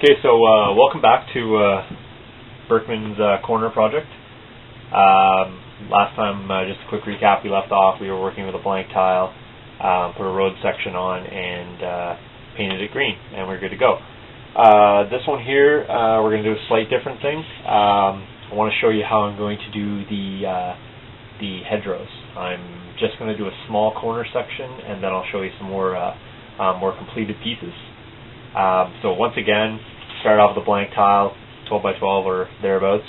Okay, so welcome back to Barkmann's corner project. Last time, just a quick recap, we left off, we were working with a blank tile, put a road section on, and painted it green, and we're good to go. This one here, we're going to do a slight different thing. I want to show you how I'm going to do the hedgerows. I'm just going to do a small corner section, and then I'll show you some more completed pieces. So once again, start off with a blank tile, 12 by 12 or thereabouts,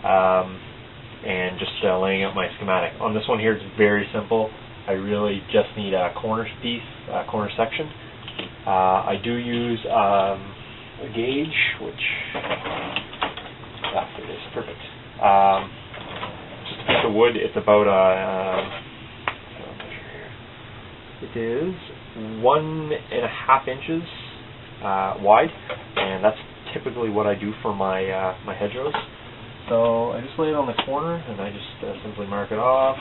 and just laying out my schematic. On this one here, it's very simple. I really just need a corner piece, a corner section. I do use a gauge, which it is perfect. Just a piece of wood. It's about it is 1.5 inches wide, and that's typically what I do for my my hedgerows. So I just lay it on the corner, and I just simply mark it off.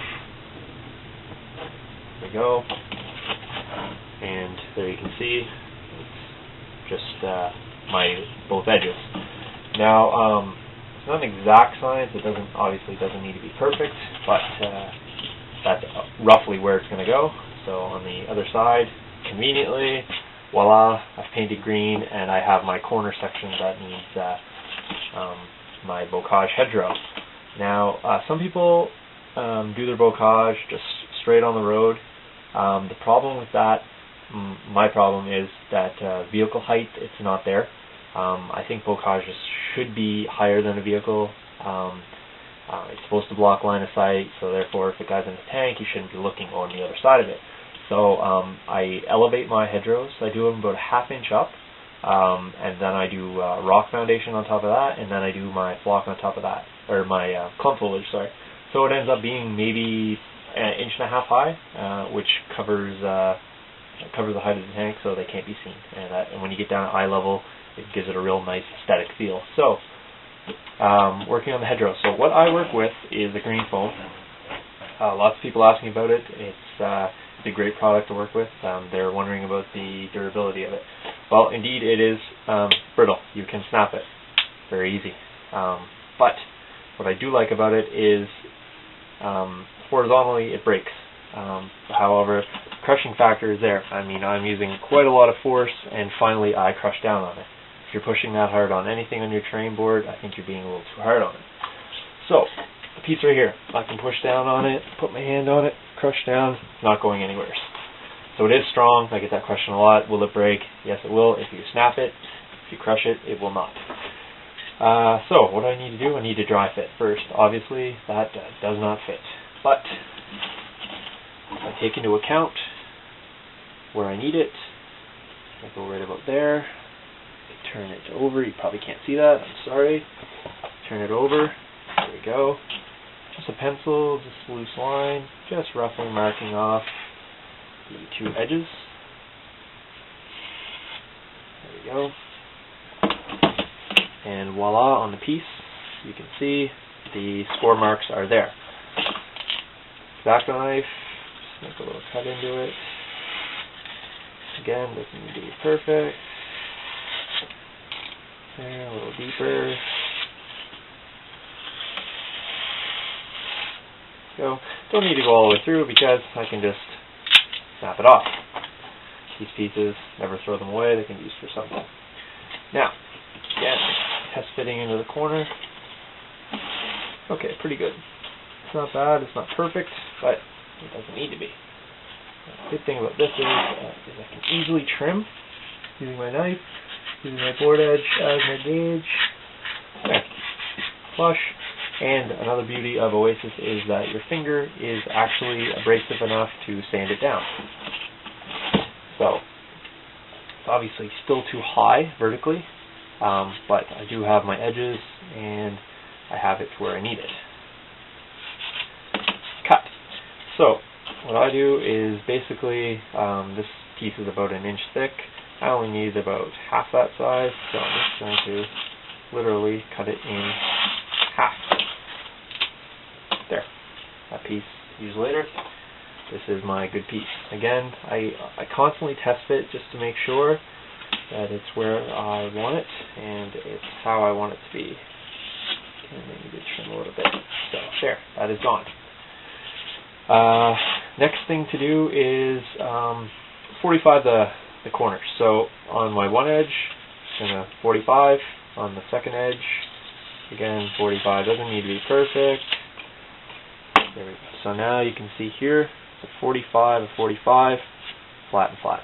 There we go, and there you can see it's just both edges. Now it's not an exact science. It obviously doesn't need to be perfect, but that's roughly where it's going to go. So on the other side, conveniently, voila, I've painted green, and I have my corner section that needs my bocage hedgerow. Now, some people do their bocage just straight on the road. The problem with that, my problem is that vehicle height, it's not there. I think bocages should be higher than a vehicle. It's supposed to block line of sight, so therefore if the guy's in the tank, he shouldn't be looking on the other side of it. So I elevate my hedgerows. I do them about a 1/2 inch up, and then I do rock foundation on top of that, and then I do my flock on top of that, or my clump foliage, sorry. So it ends up being maybe 1.5 inches high, which covers the height of the tank, so they can't be seen. And when you get down at eye level, it gives it a real nice aesthetic feel. So working on the hedgerow. So what I work with is a green foam. Lots of people ask me about it. It's a great product to work with. They're wondering about the durability of it. Well, indeed it is brittle. You can snap it. Very easy. But what I do like about it is horizontally it breaks. However, crushing factor is there. I mean, I'm using quite a lot of force, and finally I crush down on it. If you're pushing that hard on anything on your terrain board, I think you're being a little too hard on it. So, the piece right here, I can push down on it, put my hand on it, crush down, it's not going anywhere. So it is strong. I get that question a lot. Will it break? Yes, it will. If you snap it, if you crush it, it will not. So what do I need to do? I need to dry fit first. Obviously, that does not fit. But I take into account where I need it. I go right about there. I turn it over. You probably can't see that. I'm sorry. Turn it over. There we go. Just a pencil, just a loose line, just roughly marking off the two edges. There we go. And voila, on the piece, you can see the score marks are there. Exacto knife, just make a little cut into it. Again, doesn't need to be perfect. There, a little deeper. Go. Don't need to go all the way through because I can just snap it off. These pieces, never throw them away, they can be used for something. Now, again, test fitting into the corner. Okay, pretty good. It's not bad, it's not perfect, but it doesn't need to be. The good thing about this is I can easily trim using my knife, using my board edge as my gauge. There. Flush. And another beauty of Oasis is that your finger is actually abrasive enough to sand it down. So, it's obviously still too high vertically, but I do have my edges, and I have it to where I need it. Cut. So, what I do is basically, this piece is about 1 inch thick. I only need about half that size, so I'm just going to literally cut it in half. There. That piece used later. This is my good piece. Again, I constantly test fit just to make sure that it's where I want it, and it's how I want it to be. And then you trim a little bit. So there, that is gone. Next thing to do is 45 the corners. So on my one edge, I'm going to 45. On the second edge, again 45. Doesn't need to be perfect. There we go. So now you can see here, it's a 45, a 45, flat and flat.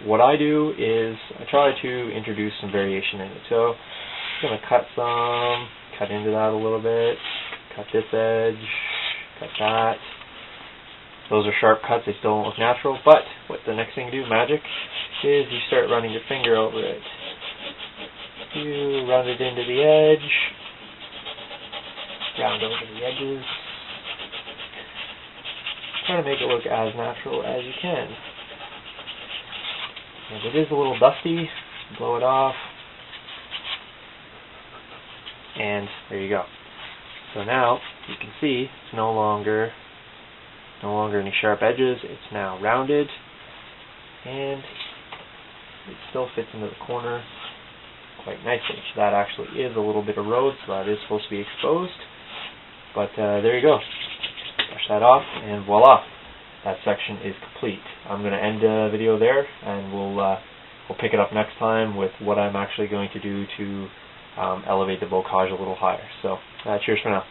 What I do is I try to introduce some variation in it. So I'm going to cut into that a little bit, cut this edge, cut that. Those are sharp cuts, they still don't look natural, but what the next thing you do, magic, is you start running your finger over it. You run it into the edge, round over the edges. Try to make it look as natural as you can. And if it is a little dusty, blow it off. And there you go. So now you can see it's no longer any sharp edges. It's now rounded, and it still fits into the corner quite nicely. So that actually is a little bit of road, so that is supposed to be exposed. But there you go. Brush that off, and voila, that section is complete. I'm going to end the video there, and we'll pick it up next time with what I'm actually going to do to elevate the bocage a little higher. So cheers for now.